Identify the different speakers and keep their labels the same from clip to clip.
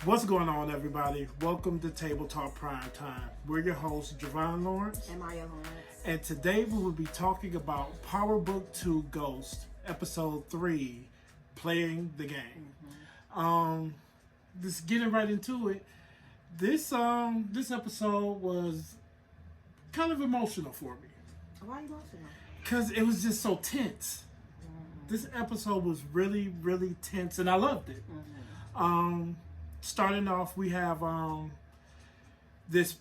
Speaker 1: What's going on, everybody? Welcome to Table Talk Primetime. We're your hosts, Javon Lawrence.
Speaker 2: And Maya Lawrence.
Speaker 1: And today we will be talking about Power Book 2 Ghost, Episode 3, Playing the Game. Just getting right into it. This episode was kind of emotional for me.
Speaker 2: Why emotional?
Speaker 1: Because it was just so tense. This episode was really, really tense, and I loved it. Starting off, we have this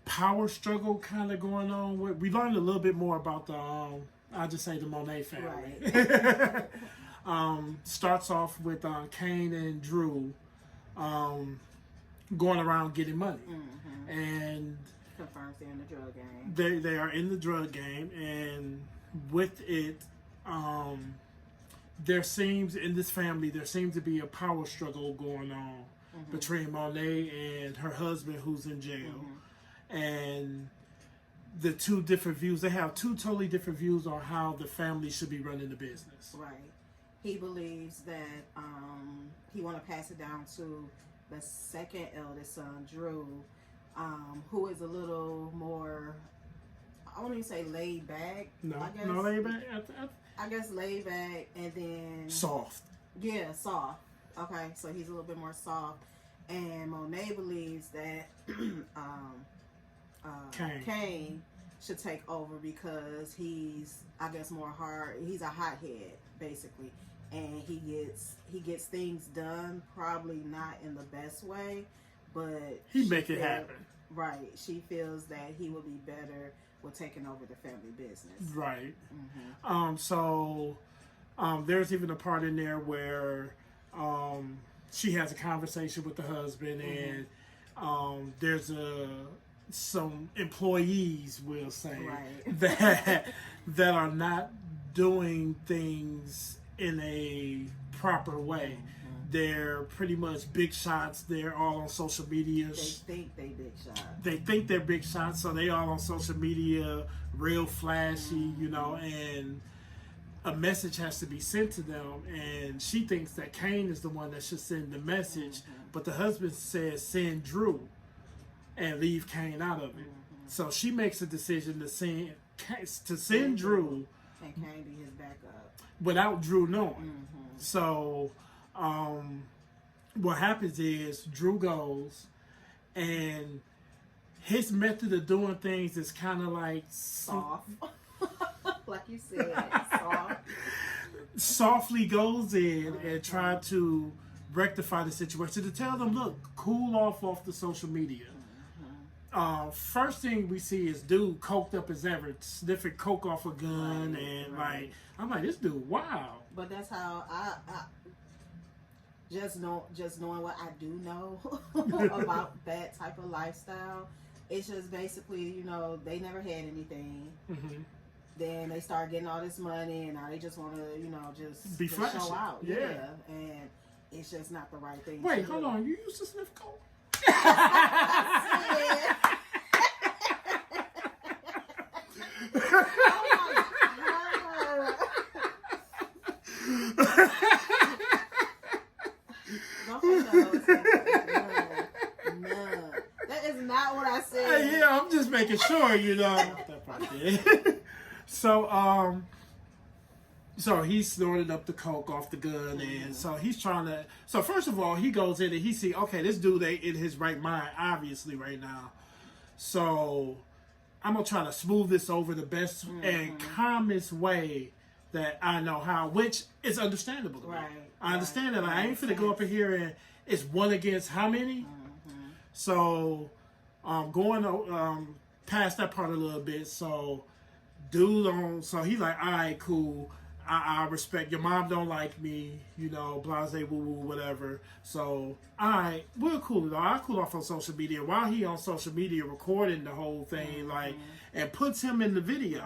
Speaker 1: power struggle kind of going on. We learned a little bit more about the, I'll just say the Monet family.
Speaker 2: Right.
Speaker 1: Starts off with Kane and Drew going around getting money. And
Speaker 2: Confirms they're in the drug game.
Speaker 1: they are in the drug game, and with it, there seems to be a power struggle going on between Monet and her husband, who's in jail. And the two different views, they have two totally different views on how the family should be running the business.
Speaker 2: Right. He believes that he want to pass it down to the second eldest son, Drew, who is a little more, I won't even say laid back.
Speaker 1: No, laid back.
Speaker 2: I guess laid back, and then
Speaker 1: Soft.
Speaker 2: Yeah, soft. Okay, so he's a little bit more soft. And Monet believes that Kane should take over because he's, I guess, more hard. He's a hothead, basically, and he gets things done. Probably not in the best way, but
Speaker 1: He make it happen.
Speaker 2: Right. She feels that he would be better with taking over the family business.
Speaker 1: Right. So there's even a part in there where she has a conversation with the husband, and there's some employees, we'll say, that are not doing things in a proper way. They're pretty much big shots. They're all on social media.
Speaker 2: They think they big shots.
Speaker 1: They think they're big shots, so they all on social media, real flashy, and a message has to be sent to them. And she thinks that Kane is the one that should send the message, but the husband says send Drew and leave Kane out of it. So she makes a decision to send Drew,
Speaker 2: and Kane be his backup
Speaker 1: without Drew knowing. So what happens is Drew goes, and his method of doing things is kind of like
Speaker 2: soft. Like you said, soft.
Speaker 1: Softly goes in and try to rectify the situation, to tell them, look, cool off the social media. First thing we see is dude coked up as ever, sniffing coke off a gun, like, I'm like, this dude, wow.
Speaker 2: But that's how I just knowing what I do know about that type of lifestyle. It's just basically, they never had anything. Then they start getting all this money, and now they just want to, just
Speaker 1: be flashy.
Speaker 2: Show out.
Speaker 1: Yeah,
Speaker 2: and it's just not the right thing.
Speaker 1: Wait, hold on. You used to sniff coke?
Speaker 2: No, that is not what I said.
Speaker 1: Yeah, I'm just making sure, That probably did. So he snorted up the coke off the gun, and so he's trying to. So first of all, he goes in and he see, okay, this dude ain't in his right mind, obviously, right now. So I'm gonna try to smooth this over the best and calmest way that I know how, which is understandable to me. I understand that. I ain't finna go up in here and it's one against how many. So going past that part a little bit. So so he's like, all right, cool. I respect your mom don't like me, blase woo woo whatever. So all right, we'll cool it off. I cool off on social media while he on social media recording the whole thing, and puts him in the video.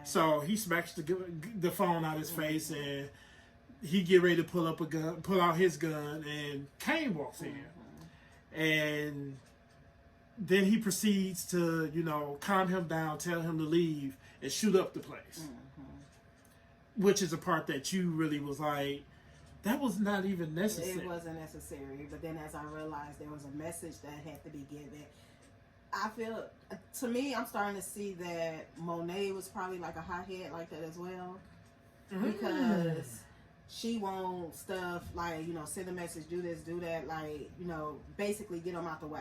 Speaker 1: So he smacks the phone out his face, and he get ready to pull out his gun, and Kane walks in, and then he proceeds to calm him down, tell him to leave, and shoot up the place. Which is a part that you really was like, That was not even necessary.
Speaker 2: It wasn't necessary. But then as I realized there was a message that had to be given, I feel, to me, I'm starting to see that Monet was probably like a hothead like that as well. Because she wants stuff like, send a message, do this, do that, like, basically get them out the way.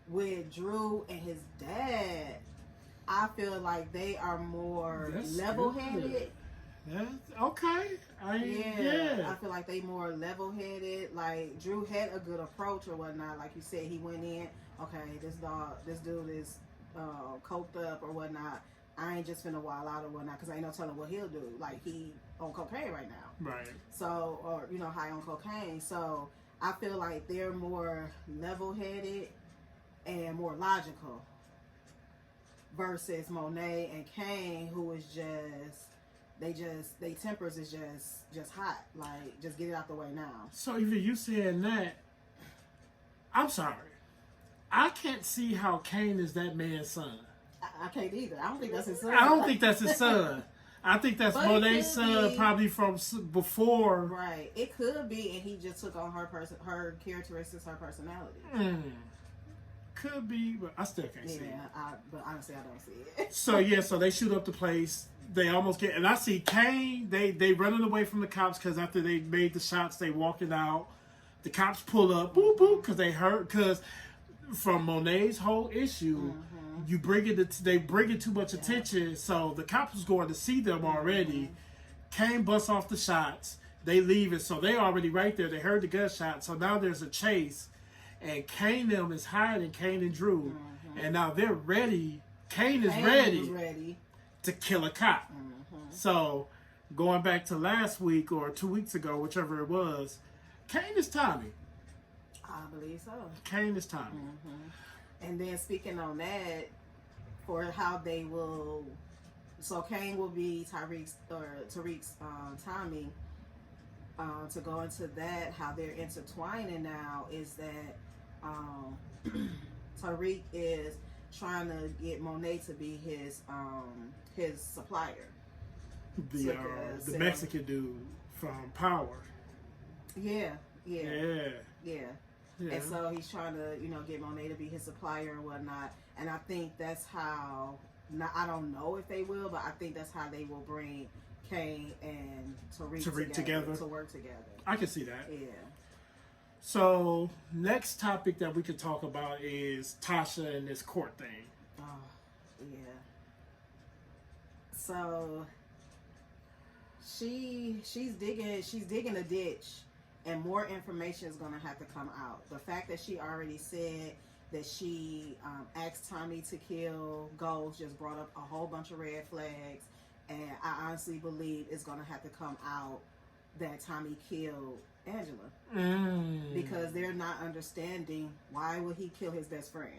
Speaker 2: With Drew and his dad, I feel like they are more level-headed.
Speaker 1: Okay.
Speaker 2: I feel like they more level-headed. Like, Drew had a good approach or whatnot. Like you said, he went in, okay, this dude is coked up or whatnot. I ain't just finna wild out or whatnot, because I ain't no telling what he'll do. Like, he on cocaine right now.
Speaker 1: Right.
Speaker 2: So, or, high on cocaine. So, I feel like they're more level-headed and more logical versus Monet and Kane, who is they tempers is just hot. Like, just get it out the way now.
Speaker 1: So even you saying that, I'm sorry, I can't see how Kane is that man's son.
Speaker 2: I can't either. I don't think that's his son.
Speaker 1: I don't think that's his son. I think that's Monet's son, probably from before.
Speaker 2: Right. It could be, and he just took on her characteristics, her personality.
Speaker 1: Could be, but I still can't see it.
Speaker 2: But honestly, I don't see it.
Speaker 1: So they shoot up the place. They almost get, and I see Kane. They running away from the cops because after they made the shots, they walking out. The cops pull up, boop boop, because they hurt. Because from Monet's whole issue, they bring it too much attention. So the cops was going to see them already. Kane busts off the shots. They leave it, so they already right there. They heard the gunshot, so now there's a chase. And Kane them is hiding, Kane and Drew. And now they're ready. Kane is ready to kill a cop. So, going back to last week or 2 weeks ago, whichever it was, Kane is Tommy.
Speaker 2: I believe so.
Speaker 1: Kane is Tommy.
Speaker 2: And then speaking on that, for how they will, so Kane will be Tariq's Tommy. To go into that, how they're intertwining now is that Tariq is trying to get Monet to be his supplier.
Speaker 1: The Mexican dude from Power.
Speaker 2: Yeah. And so he's trying to, get Monet to be his supplier and whatnot. And I think that's how, I don't know if they will, but I think that's how they will bring Kane and Tariq together to work together.
Speaker 1: I can see that.
Speaker 2: Yeah.
Speaker 1: So, next topic that we could talk about is Tasha and this court thing.
Speaker 2: Oh, yeah. So, she's digging a ditch, and more information is going to have to come out. The fact that she already said that she asked Tommy to kill Ghost just brought up a whole bunch of red flags, and I honestly believe it's going to have to come out that Tommy killed Angela. Because they're not understanding why would he kill his best friend.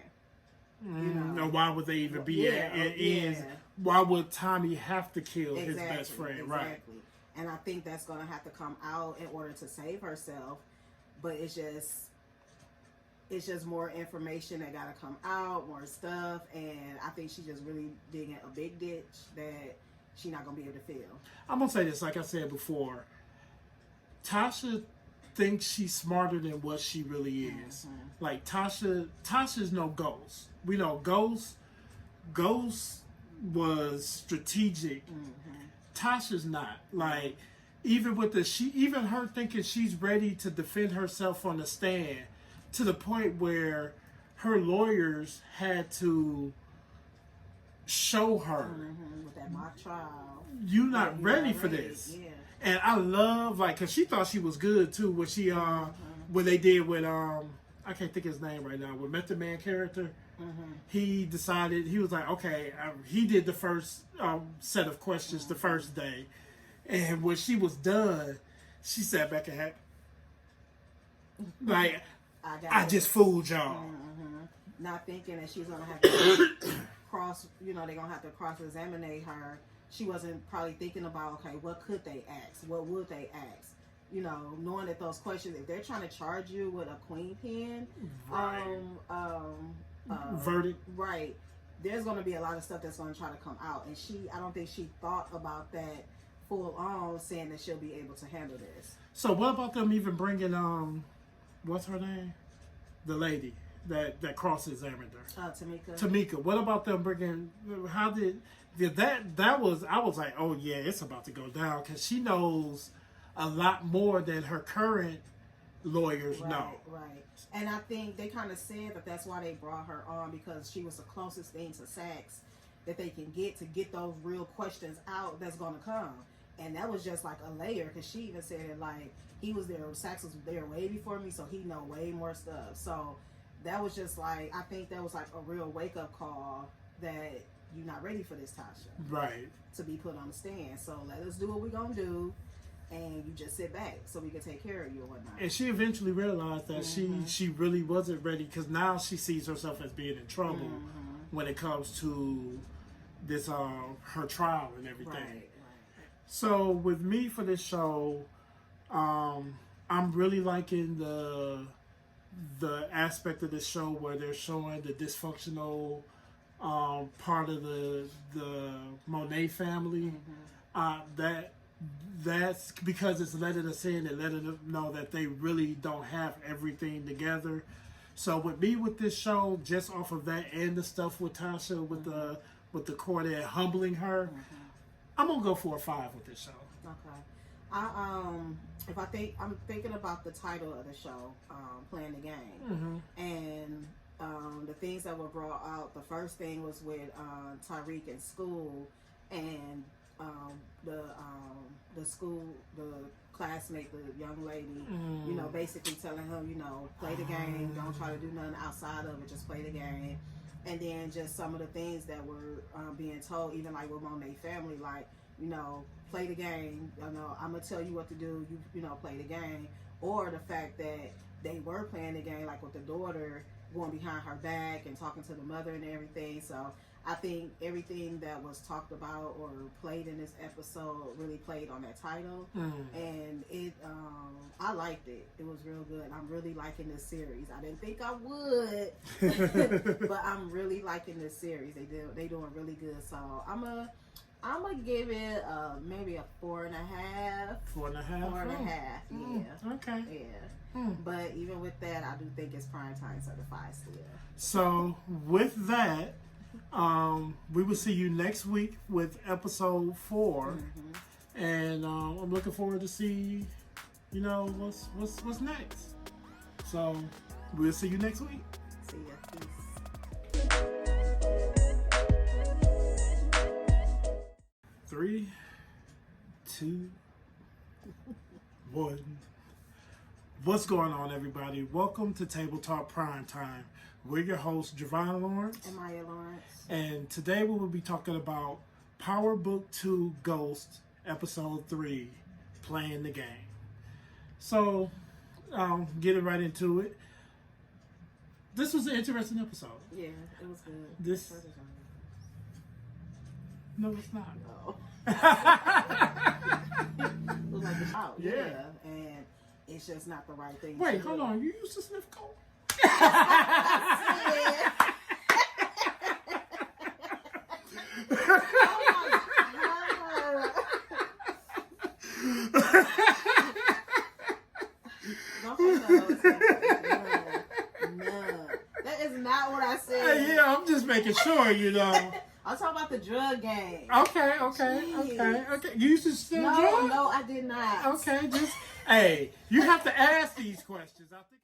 Speaker 1: Or why would they even be why would Tommy have to kill his best friend?
Speaker 2: Exactly.
Speaker 1: Right.
Speaker 2: And I think that's going to have to come out in order to save herself. But it's just more information that got to come out, more stuff, and I think she's just really digging a big ditch that she's not going to be able to fill. I'm
Speaker 1: going to say this, like I said before, Tasha thinks she's smarter than what she really is. Like, Tasha's no Ghost. We know Ghost was strategic. Tasha's not. Like, even her thinking she's ready to defend herself on the stand, to the point where her lawyers had to show her
Speaker 2: with that mock trial,
Speaker 1: you're not ready for this. And I love, because she thought she was good too when she when they did with I can't think of his name right now, with Method Man character. He decided, he was like, okay, he did the first set of questions the first day, and when she was done, she sat back and had like, I just fooled y'all.
Speaker 2: Not thinking that she's gonna have to they're gonna have to cross-examine her. She wasn't probably thinking about, okay, what could they ask? What would they ask? Knowing that those questions, if they're trying to charge you with a queen pin,
Speaker 1: verdict,
Speaker 2: right? There's going to be a lot of stuff that's going to try to come out, and I don't think she thought about that full on, saying that she'll be able to handle this.
Speaker 1: So what about them even bringing what's her name? The lady that cross-examined her.
Speaker 2: Tamika.
Speaker 1: Tamika. What about them bringing? How did that was? I was like, oh yeah, it's about to go down because she knows a lot more than her current lawyers know.
Speaker 2: Right. And I think they kind of said that that's why they brought her on, because she was the closest thing to Sachs that they can get to get those real questions out that's going to come. And that was just like a layer, because she even said it like, he was there, Sachs was there way before me, so he know way more stuff. So that was just like, I think that was like a real wake-up call that you're not ready for this, Tasha.
Speaker 1: Right.
Speaker 2: To be put on the stand. So let us do what we're going to do, and you just sit back so we can take care of you and whatnot.
Speaker 1: And she eventually realized that she really wasn't ready, because now she sees herself as being in trouble when it comes to this her trial and everything.
Speaker 2: Right.
Speaker 1: So with me for this show, I'm really liking the aspect of the show where they're showing the dysfunctional part of the Monet family. That's because it's letting us in and letting us know that they really don't have everything together. So with me with this show, just off of that and the stuff with Tasha with the court and humbling her, I'm gonna go for a 5 with this show.
Speaker 2: Okay. I'm thinking about the title of the show, Playing the Game, and the things that were brought out. The first thing was with Tyreek in school, and the classmate, the young lady, basically telling him, play the game, don't try to do nothing outside of it, just play the game. And then just some of the things that were being told, even like with Monet family, like, play the game, I'm gonna tell you what to do, you play the game. Or the fact that they were playing the game, like with the daughter going behind her back and talking to the mother and everything. So I think everything that was talked about or played in this episode really played on that title. And it I liked it. It was real good. I'm really liking this series. I didn't think I would, but I'm really liking this series. They doing really good. So I'm gonna give it maybe a 4.5.
Speaker 1: 4.5.
Speaker 2: 4.5. Yeah.
Speaker 1: Okay.
Speaker 2: Yeah. But even with that, I do think it's Primetime certified still.
Speaker 1: So with that, we will see you next week with episode 4, and I'm looking forward to see, what's next. So we'll see you next week.
Speaker 2: See ya. Peace.
Speaker 1: 3, 2, 1. What's going on, everybody? Welcome to Table Talk Primetime. We're your hosts, Javon Lawrence
Speaker 2: and Maya Lawrence. And
Speaker 1: today we will be talking about Power Book 2 Ghost, Episode 3, Playing the Game. So, getting right into it. This was an interesting episode.
Speaker 2: Yeah, it was good.
Speaker 1: No, it's not.
Speaker 2: No. It was like a shout. Yeah. And it's just not the right thing.
Speaker 1: Wait, hold on. You used to sniff coke?
Speaker 2: No. That is not what I said.
Speaker 1: Yeah, I'm just making sure,
Speaker 2: I'm talking about the drug game.
Speaker 1: Okay. You used to still drugs?
Speaker 2: No, I did not.
Speaker 1: Okay, hey, you have to ask these questions. I think